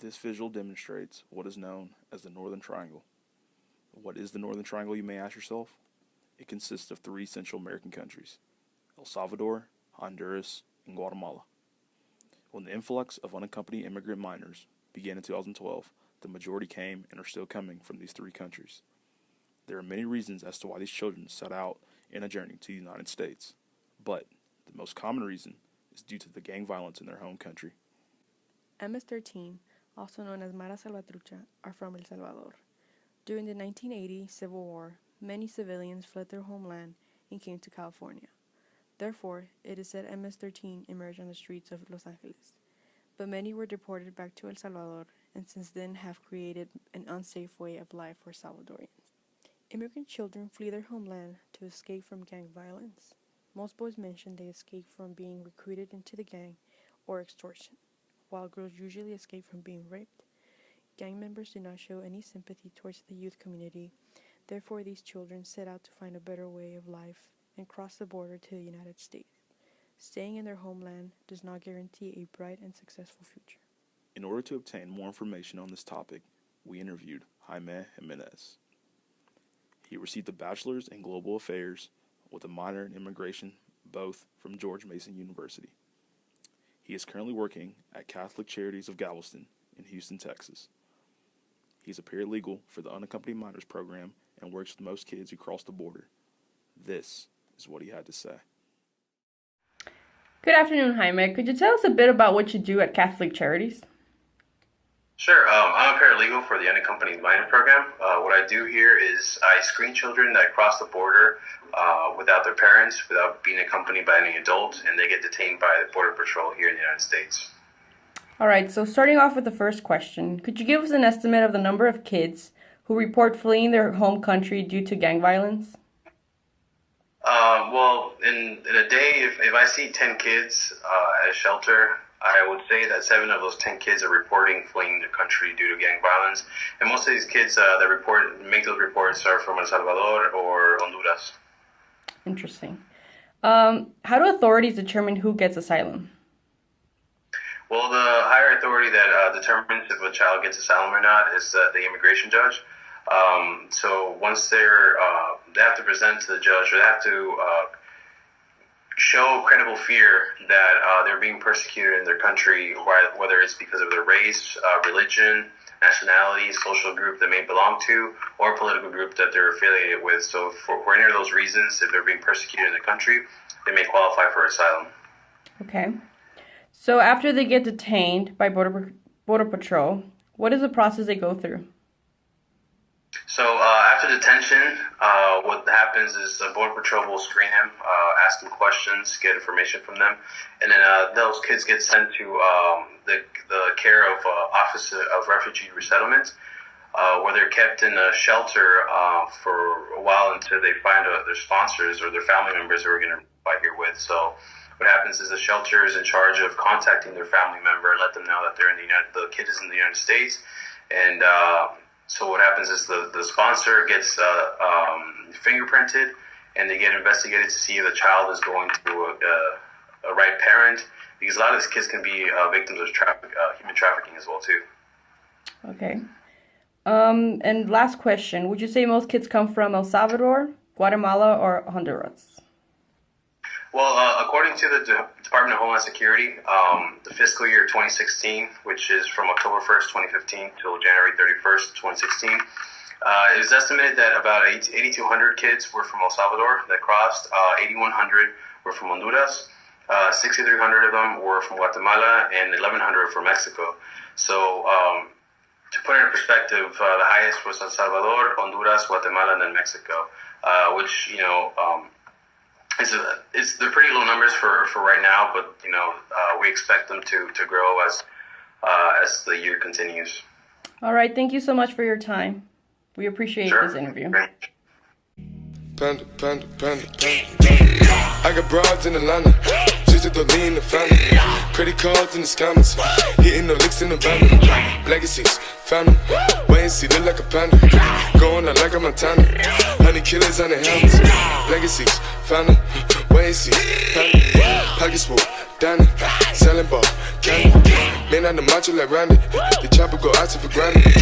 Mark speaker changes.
Speaker 1: This visual demonstrates what is known as the Northern Triangle. What is the Northern Triangle, you may ask yourself? It consists of three Central American countries: El Salvador, Honduras, and Guatemala. When the influx of unaccompanied immigrant minors began in 2012, the majority came and are still coming from these three countries. There are many reasons as to why these children set out in a journey to the United States, but the most common reason is due to the gang violence in their home country.
Speaker 2: MS-13, also known as Mara Salvatrucha, are from El Salvador. During the 1980 Civil War, many civilians fled their homeland and came to California. Therefore, it is said MS-13 emerged on the streets of Los Angeles. But many were deported back to El Salvador and since then have created an unsafe way of life for Salvadorians. Immigrant children flee their homeland to escape from gang violence. Most boys mention they escape from being recruited into the gang or extortion, while girls usually escape from being raped. Gang members do not show any sympathy towards the youth community. Therefore, these children set out to find a better way of life and cross the border to the United States. Staying in their homeland does not guarantee a bright and successful future.
Speaker 1: In order to obtain more information on this topic, we interviewed Jaime Jimenez. He received a bachelor's in global affairs with a minor in immigration, both from George Mason University. He is currently working at Catholic Charities of Galveston in Houston, Texas. He's a paralegal for the Unaccompanied Minors program and works with most kids who cross the border. This is what he had to say.
Speaker 3: Good afternoon, Jaime. Could you tell us a bit about what you do at Catholic Charities?
Speaker 4: Sure. I'm a paralegal for the Unaccompanied Minor program. What I do here is I screen children that cross the border without their parents, without being accompanied by any adult, and they get detained by the Border Patrol here in the United States.
Speaker 3: All right, so starting off with the first question, could you give us an estimate of the number of kids who report fleeing their home country due to gang violence?
Speaker 4: Well, in a day, if I see 10 kids at a shelter, I would say that 7 of those 10 kids are reporting fleeing the country due to gang violence. And most of these kids that make those reports are from El Salvador or Honduras.
Speaker 3: Interesting. How do authorities determine who gets asylum?
Speaker 4: Well, the higher authority that determines if a child gets asylum or not is the immigration judge. So once they have to present to the judge, or they have to show credible fear that they're being persecuted in their country, whether it's because of their race, religion, nationality, social group they may belong to, or political group that they're affiliated with. So for any of those reasons, if they're being persecuted in the country, they may qualify for asylum.
Speaker 3: Okay. So after they get detained by Border Patrol, what is the process they go through?
Speaker 4: So after detention, what happens is the Border Patrol will screen him, ask him questions, get information from them, and then those kids get sent to the care of Office of Refugee Resettlement, where they're kept in a shelter for a while until they find their sponsors or their family members who are going to fight here with. So what happens is the shelter is in charge of contacting their family member and let them know that the kid is in the United States, and so what happens is the sponsor gets fingerprinted, and they get investigated to see if the child is going to a right parent, because a lot of these kids can be victims of human trafficking as well too.
Speaker 3: Okay. And last question, would you say most kids come from El Salvador, Guatemala, or Honduras?
Speaker 4: Well, according to the Department of Homeland Security, the fiscal year 2016, which is from October 1st, 2015 till January 31st, 2016, it is estimated that about 8,200 kids were from El Salvador that crossed, 8,100 were from Honduras, 6,300 of them were from Guatemala, and 1,100 from Mexico. So to put it in perspective, the highest was El Salvador, Honduras, Guatemala, and then Mexico, which, they're pretty low numbers for right now, but we expect them to grow as the year continues.
Speaker 3: All right, thank you so much for your time. We appreciate this interview.
Speaker 5: Panda, panda, panda, panda. I got broads in Atlanta, just at the lean, the family. Credit cards in the scammers, hitting the licks in the van. Legacies, Phantom, wait and see, look like a panda. Going out like a Montana. 100 killers on the helmets. Legacies, phantom, wait and see. Panda, pocket smooth, Danny. Selling ball, candy. Man on the macho like Randy. The chopper go out to for granted.